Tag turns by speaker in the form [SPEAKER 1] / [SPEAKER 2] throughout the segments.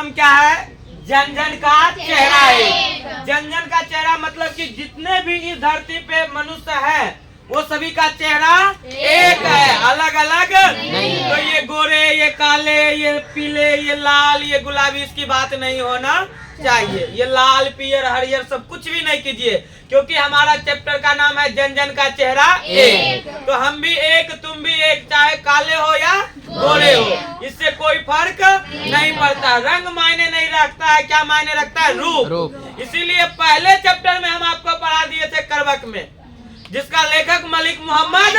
[SPEAKER 1] नाम क्या है? जन जन का चेहरा एक। जन जन का चेहरा मतलब कि जितने भी इस धरती पे मनुष्य है वो सभी का चेहरा एक है, अलग अलग नहीं। तो ये गोरे, ये काले, ये पीले, ये लाल, ये गुलाबी, इसकी बात नहीं होना चाहिए। ये लाल पीयर हरियर सब कुछ भी नहीं कीजिए, क्योंकि हमारा चैप्टर का नाम है जन जन का चेहरा एक। तो हम भी एक, तुम भी एक, चाहे काले हो या गोरे हो, इससे कोई फर्क नहीं पड़ता। रंग मायने नहीं रखता है, क्या मायने रखता है? रूप। इसीलिए पहले चैप्टर में हम आपको पढ़ा दिए थे करवक में, जिसका लेखक मलिक मोहम्मद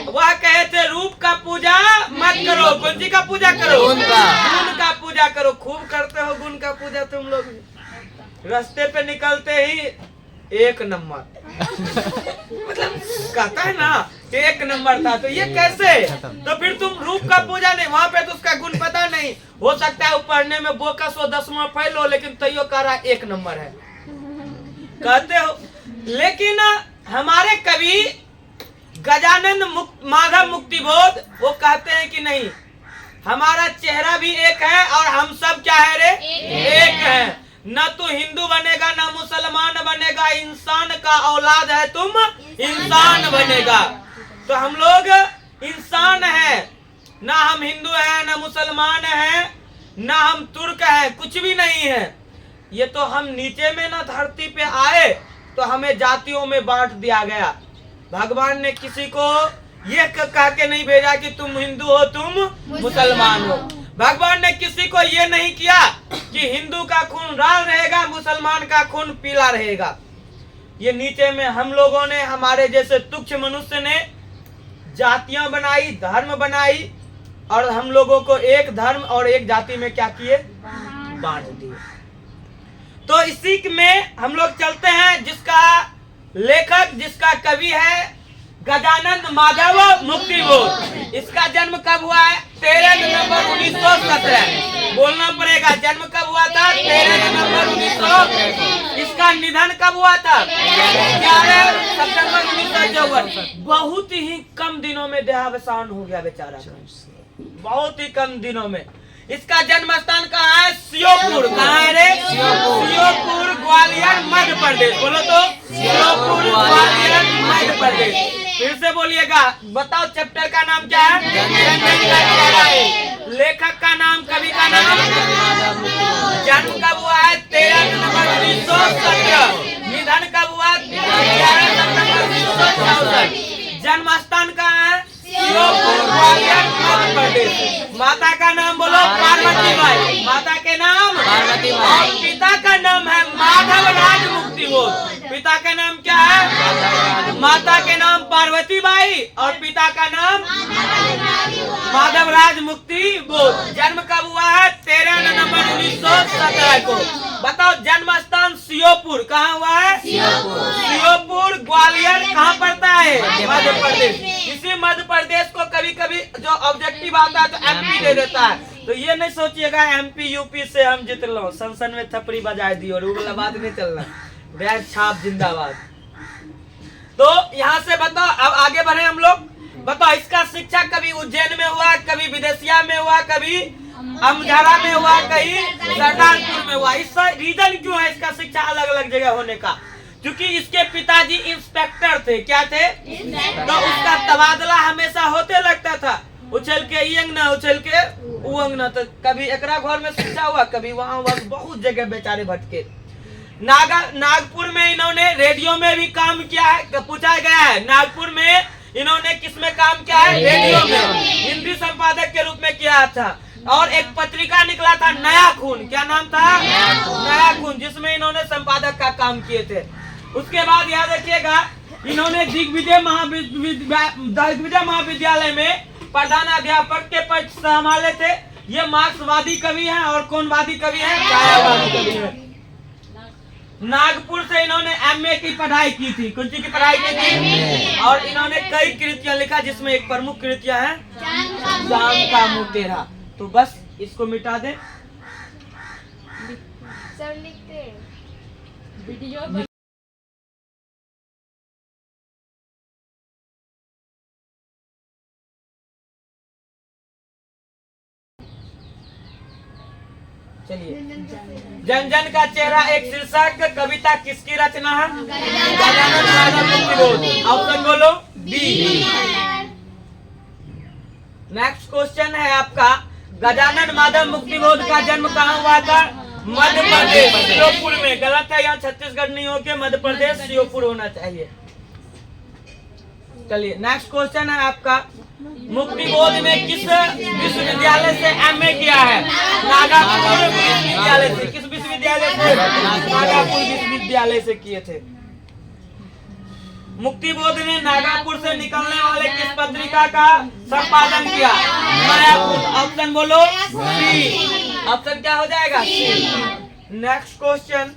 [SPEAKER 1] वह कहे थे रूप का पूजा मत करो, कौन सी का पूजा करो? गुण का पूजा करो। खूब करते हो गुण का पूजा तुम लोग, रास्ते पे निकलते ही एक नंबर मतलब कहता है ना एक नंबर था, तो ये कैसे? तो फिर तुम रूप का पूजा नहीं, वहाँ पे तो उसका गुण पता नहीं। हो सकता है वो पढ़ने में बोकस हो, 10वां फेल हो, लेकिन तैयो कह रहा एक नंबर है कहते हो। लेकिन हमारे कवि गजानन माधव मुक्तिबोध वो कहते हैं कि नहीं, हमारा चेहरा भी एक है और हम सब क्या है रे? एक है। न तो हिंदू बनेगा न मुसलमान बनेगा, इंसान का औलाद है तुम, इंसान बनेगा। तो हम लोग इंसान है, ना हम हिंदू है, ना मुसलमान है, ना हम तुर्क है, कुछ भी नहीं है। ये तो हम नीचे में ना धरती पे आए तो हमें जातियों में बांट दिया गया। भगवान ने किसी को ये कह के नहीं भेजा कि तुम हिंदू हो तुम मुसलमान हो। भगवान ने किसी को ये नहीं किया कि हिंदू का खून लाल रहेगा, मुसलमान का खून पीला रहेगा। ये नीचे में हम लोगों ने, हमारे जैसे तुच्छ मनुष्य ने जातियां बनाई, धर्म बनाई, और हम लोगों को एक धर्म और एक जाति में क्या किए? बांट दिए। तो इसी में हम लोग चलते हैं, जिसका लेखक, जिसका कवि है गजानन माधव मुक्तिबोध। इसका जन्म कब हुआ है? 13 नवंबर 1917। बोलना पड़ेगा, जन्म कब हुआ था? 13 नवंबर 1917। इसका निधन कब हुआ था? 11 सितंबर 1954। बहुत ही कम दिनों में देहावसान हो गया बेचारा, बहुत ही कम दिनों में। इसका जन्म स्थान कहाँ है? श्योपुर। कहाँ है रे? श्योपुर, ग्वालियर, मध्य प्रदेश। बोलो तो, श्योपुर, ग्वालियर, मध्य प्रदेश। फिर से बोलिएगा, बताओ चैप्टर का नाम क्या है? लेखक का नाम, कवि का नाम? जन्म कब हुआ है? 13 नवंबर 1917। निधन कब हुआ? 11 सितंबर 1964। जन्म स्थान कहाँ है? श्योपुर, ग्वालियर, मध्य प्रदेश। माता का नाम बोलो? पार्वती बाई। माता के नाम पार्वती बाई। और पिता का नाम है माधव राज मुक्तिबोध। पिता का नाम क्या है? माता के नाम पार्वती बाई और पिता का नाम माधव राज मुक्तिबोध। जन्म कब हुआ है? 13 नवंबर 1917 को। बताओ जन्म स्थान श्योपुर। कहाँ हुआ है? श्योपुर, ग्वालियर कहाँ पड़ता है? मध्य प्रदेश। इसी मध्य प्रदेश को कभी कभी जो ऑब्जेक्टिव आता है तो एमपी दे देता है। तो ये नहीं सोचिएगा एमपी यूपी से हम जीत लो, संसद में थपड़ी बजा दी और वो वाला बात नहीं चलना। बैग छाप जिंदाबाद। तो यहाँ से बताओ, अब आगे बढ़े हम लोग। बताओ इसका शिक्षा कभी उज्जैन में हुआ, कभी विदेशिया में हुआ, कभी अमझारा में हुआ, कहीं सरदारपुर में हुआ। इसका रीजन क्यों है इसका शिक्षा अलग अलग जगह होने का? क्योंकि इसके पिताजी इंस्पेक्टर थे। क्या थे? तो उसका तबादला हमेशा होते लगता था, उछल के ये अंगना, उछल के वो अंगना। तो कभी एकरा घर में शिक्षा हुआ, कभी वहाँ हुआ, बहुत जगह बेचारे भटके। नागपुर में इन्होंने रेडियो में भी काम किया है, पूछा गया है नागपुर में इन्होंने किसमें काम किया है? रेडियो में, हिंदी संपादक के रूप में किया था। और एक पत्रिका निकला था नया खून। क्या नाम था? नया खून, जिसमें इन्होंने संपादक का काम किए थे। उसके बाद याद रखिएगा, इन्होंने दिग्विजय महाविद्यालय में प्रधानाध्यापक के पद संभाले थे। ये मार्क्सवादी कवि हैं और कौनवादी कवि हैं? छायावादी कवि हैं। नागपुर से इन्होंने एमए की पढ़ाई की थी। कौन सी की पढ़ाई की थी? और इन्होंने कई कृतियां लिखा, जिसमें एक प्रमुख कृतियां है चांद का मुंह तेरा। तो बस इसको मिटा दे।
[SPEAKER 2] सर लिखते वीडियो
[SPEAKER 1] चलिए, जन जन का चेहरा एक शीर्षक कविता किसकी रचना है? गजानन माधव मुक्तिबोध। ऑप्शन बोलो बी। नेक्स्ट क्वेश्चन है आपका, गजानन माधव मुक्तिबोध का जन्म कहाँ हुआ था? मध्य प्रदेश श्योपुर में। गलत है, यहाँ छत्तीसगढ़ नहीं होके मध्य प्रदेश श्योपुर होना चाहिए। चलिए, नेक्स्ट क्वेश्चन है आपका, मुक्तिबोध ने किस विश्वविद्यालय से एमए किया है? नागपुर विश्वविद्यालय से। किस विश्वविद्यालय से? नागपुर विश्वविद्यालय से किए थे। मुक्तिबोध ने नागपुर से निकलने वाले किस पत्रिका का संपादन किया? मायापुर। ऑप्शन बोलो सी। ऑप्शन क्या हो जाएगा? सी। नेक्स्ट क्वेश्चन,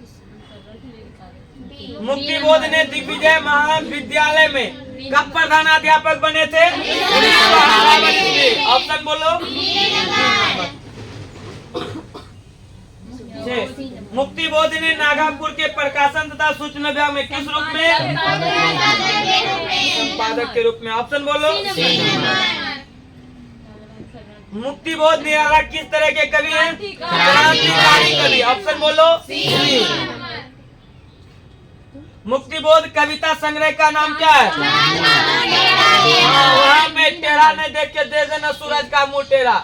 [SPEAKER 1] मुक्तिबोध ने दिग्विजय महाविद्यालय में कब प्रधानाध्यापक बने थे? ऑप्शन बोलो। मुक्तिबोध ने नागपुर के प्रकाशन तथा सूचना विभाग में किस रूप में? संपादक के रूप में। ऑप्शन बोलो। मुक्तिबोध निराला किस तरह के कवि हैं? क्रांतिकारी कवि। ऑप्शन बोलो। मुक्तिबोध कविता संग्रह का नाम क्या है? वहाँ में टेढ़ा नहीं देख के दे देना सूरज का मुंह टेढ़ा,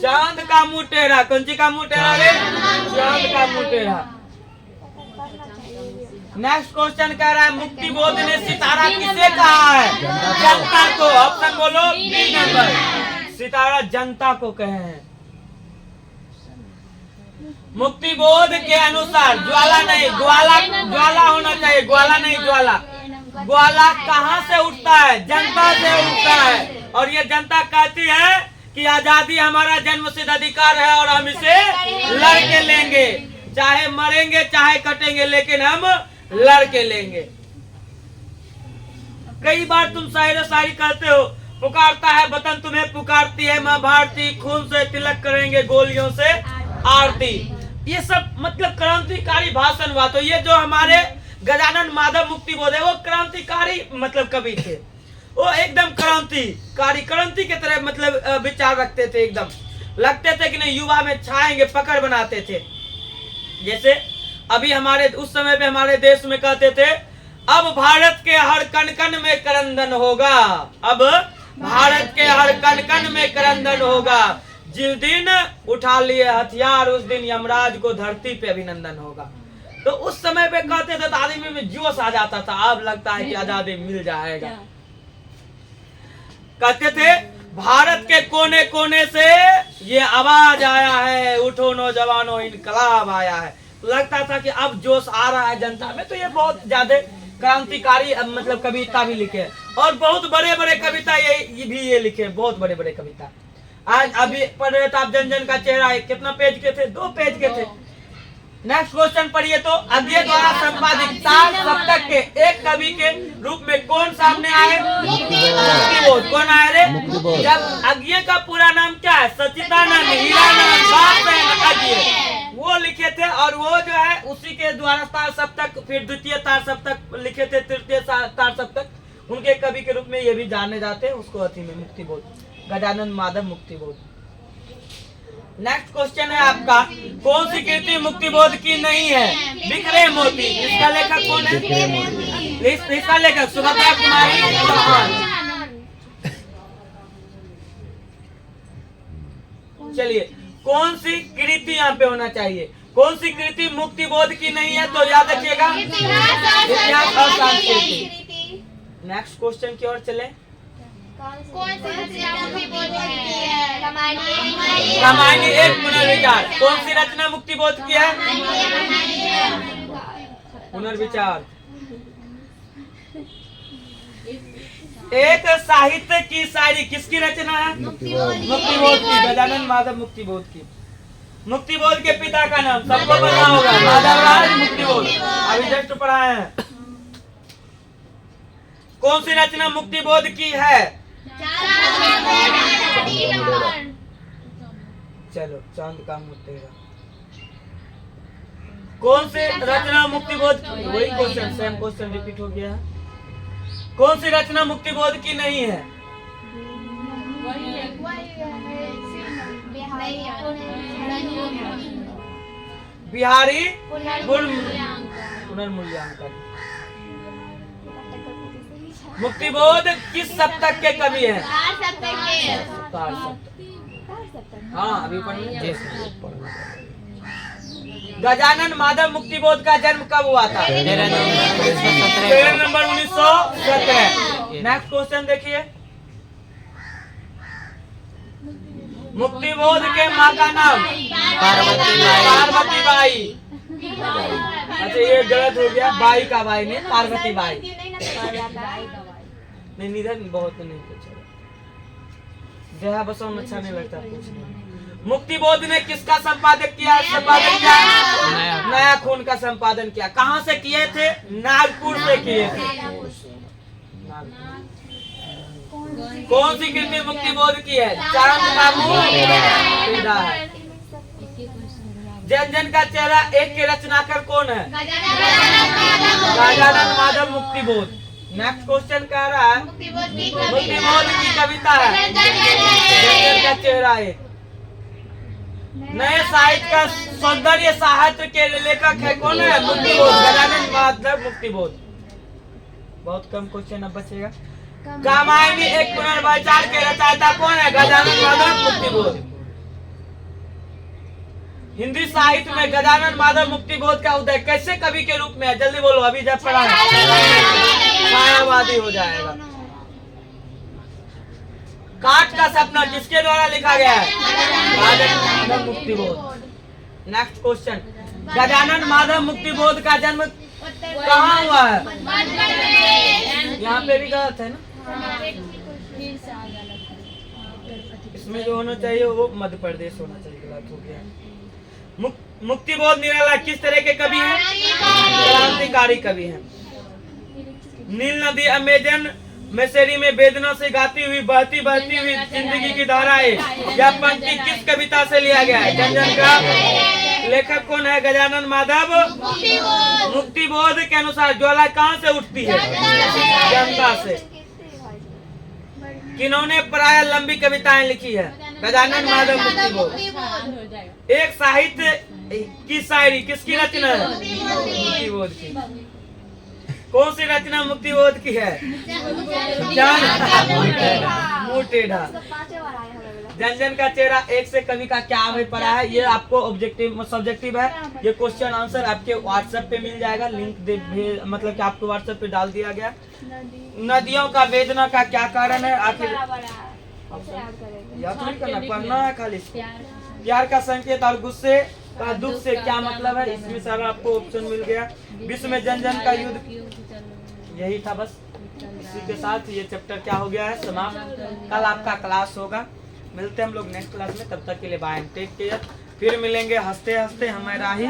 [SPEAKER 1] चांद का मुंह टेढ़ा। कौन सी का मुंह टेढ़ा रे? चांद का मुंह टेढ़ा। नेक्स्ट क्वेश्चन कह रहा है, मुक्तिबोध ने सितारा किसे कहा है? जनता को। ऑप्शन बोलो बी नंबर। सितारा जनता को कहे हैं। मुक्तिबोध के अनुसार ज्वाला नहीं ज्वाला होना चाहिए, ग्वाला नहीं ज्वाला। ग्वाला कहाँ से उठता है? जनता से उठता है। और ये जनता कहती है कि आजादी हमारा जन्मसिद्ध अधिकार है और हम इसे लड़के लेंगे, चाहे मरेंगे चाहे कटेंगे, लेकिन हम लड़के लेंगे। कई बार तुम शायरी कहते हो, पुकारता है वतन तुम्हें पुकारती है माँ भारती, खून से तिलक करेंगे गोलियों से आरती। ये सब मतलब क्रांतिकारी भाषण हुआ। तो ये जो हमारे गजानन माधव मुक्तिबोध है वो क्रांतिकारी मतलब कवि थे। वो एकदम क्रांति के तरह मतलब विचार रखते थे। एकदम लगते थे कि नहीं युवा में छाएंगे, पकड़ बनाते थे। जैसे अभी हमारे उस समय पे हमारे देश में कहते थे, अब भारत के हर कण कण में करंदन होगा। अब भारत के हर कण कण में करंदन होगा। जिस दिन उठा लिए हथियार उस दिन यमराज को धरती पे अभिनंदन होगा। तो उस समय पे कहते थे तो आदमी में जोश आ जाता था। अब लगता है कि आजादी मिल जाएगा। कहते थे भारत के कोने कोने से ये आवाज आया है, उठो नौजवानों इनकलाब आया है। तो लगता था कि अब जोश आ रहा है जनता में। तो ये बहुत ज्यादा क्रांतिकारी मतलब कविता भी लिखे और बहुत बड़े बड़े कविता ये लिखे, बहुत बड़े बड़े कविता। आज अभी पढ़ रहे थे आप, जन जन का चेहरा कितना पेज के थे? 2 पेज के थे। नेक्स्ट क्वेश्चन पढ़िए तो, अज्ञे द्वारा संपादित 4 सप्तक के एक कवि के रूप में कौन सामने आए? मुक्तिबोध। कौन आए रे? जब अज्ञे का पूरा नाम क्या है? सच्चिदानंद हीरानंद बापन अज्ञे, वो लिखे थे। और वो जो है उसी के द्वारा 4 सप्तक, फिर द्वितीय 4 सप्तक लिखे थे, तृतीय 4 सप्तक उनके कवि के रूप में ये भी जाने जाते हैं। उसको अति में मुक्तिबोध, गजानन माधव मुक्तिबोध। नेक्स्ट क्वेश्चन है आपका, कौन सी कृति मुक्तिबोध की नहीं है? बिखरे मोती। इसका लेखक कौन है? इसका लेखक सुभद्रा कुमारी चौहान। चलिए, कौन सी कृति यहाँ पे होना चाहिए? कौन सी कृति मुक्तिबोध की नहीं है? तो याद रखिएगा इतिहास और संस्कृति। नेक्स्ट क्वेश्चन की ओर चले। रामायणी एक पुनर्विचार। कौन सी रचना मुक्तिबोध की है? पुनर्विचार। एक साहित्य की शायरी किसकी रचना है? मुक्तिबोध की, गजानन माधव मुक्तिबोध की। मुक्तिबोध के पिता का नाम सबको पता होगा, माधवराज मुक्तिबोध। अभी जस्ट पढ़ा है। कौन सी रचना मुक्तिबोध की है? चलो, चांद का मुंह टेढ़ा। कौन सी रचना मुक्तिबोध? वही क्वेश्चन, सेम क्वेश्चन रिपीट हो गया। कौन सी रचना मुक्तिबोध की नहीं है? बिहारी
[SPEAKER 2] पुनर्मूल्यांकन।
[SPEAKER 1] पुनर्मूल्यांकन। मुक्तिबोध किस सप्तक के कवि हैं? तार सप्तक। हाँ अभी पढ़ लें। गजानन माधव मुक्तिबोध का जन्म कब हुआ था? 13 नवंबर 1917। नेक्स्ट क्वेश्चन देखिए। मुक्तिबोध के माँ का नाम? पार्वती बाई। अच्छा ये गलत हो गया, बाई का बाई नहीं, पार्वती बाई। नहीं निधर बहुत नहीं पूछा, जहाँ बस अच्छा नहीं लगता पूछने। मुक्तिबोध ने किसका संपादन किया? नया खून का संपादन किया। कहाँ से किए थे? नागपुर से किए थे। कौन सी कृति मुक्तिबोध की है? चांद का मुंह टेढ़ा है। जन जन का चेहरा एक के रचनाकार कौन है? गजानन माधव मुक्तिबोध। नेक्स्ट क्वेश्चन कह रहा है मुक्तिबोध की कविता है जन जन का चेहरा एक। नए साहित्य का सौंदर्य साहित्य के लेखक है कौन है? मुक्तिबोध, गजानन माधव मुक्तिबोध। बहुत कम क्वेश्चन अब बचेगा। कामायनी एक पुनर्विचार के रचयिता कौन है? गजानन माधव मुक्तिबोध। हिंदी साहित्य में गजानन माधव मुक्तिबोध का उदय कैसे कवि के रूप में है? जल्दी बोलो, अभी जब पढ़ा छायावादी हो जाएगा। काट का सपना किसके द्वारा लिखा गया है? गजानन माधव मुक्तिबोध। नेक्स्ट क्वेश्चन, गजानन माधव मुक्तिबोध का जन्म कहाँ हुआ है? यहाँ पे भी गलत है ना, इसमें जो होना चाहिए वो मध्य प्रदेश होना चाहिए, गलत हो गया। मुक्तिबोध निराला किस तरह के कवि हैं? क्रांतिकारी कवि हैं। नील नदी अमेजन मैसेरी में वेदना से गाती हुई बहती बहती हुई जिंदगी की धाराएं, यह पंक्ति किस कविता से लिया गया है? जन जन का लेखक कौन है? गजानन माधव मुक्तिबोध के अनुसार ज्वाला कहाँ से उठती है? जनता से। किन्होंने प्राय लंबी कविताएं लिखी है? गजानन माधव मुक्तिबोध। एक साहित्य की शायरी किसकी रचना है? मुक्तिबोध की। कौन सी रचना मुक्तिबोध की है? मुंह टेढ़ा। जन जन का चेहरा एक से कवि का क्या अभी पढ़ा है? ये आपको ऑब्जेक्टिव सब्जेक्टिव है। ये क्वेश्चन आंसर आपके व्हाट्सएप पे मिल जाएगा, लिंक मतलब कि आपको व्हाट्सएप पे डाल दिया गया। नदियों का वेदना का क्या कारण है? आखिर याद नहीं करना, पढ़ना है खाली। प्यार का संकेत और गुस्से का दुख से क्या मतलब है? इसमें सारा आपको ऑप्शन मिल गया। विश्व में जन जन का युद्ध, यही था बस। इसी के साथ ये चैप्टर क्या हो गया है? समाप्त। कल आपका क्लास होगा, मिलते हैं हम लोग नेक्स्ट क्लास में। तब तक के लिए बाय, टेक केयर। फिर मिलेंगे हंसते हंसते हमारा ही।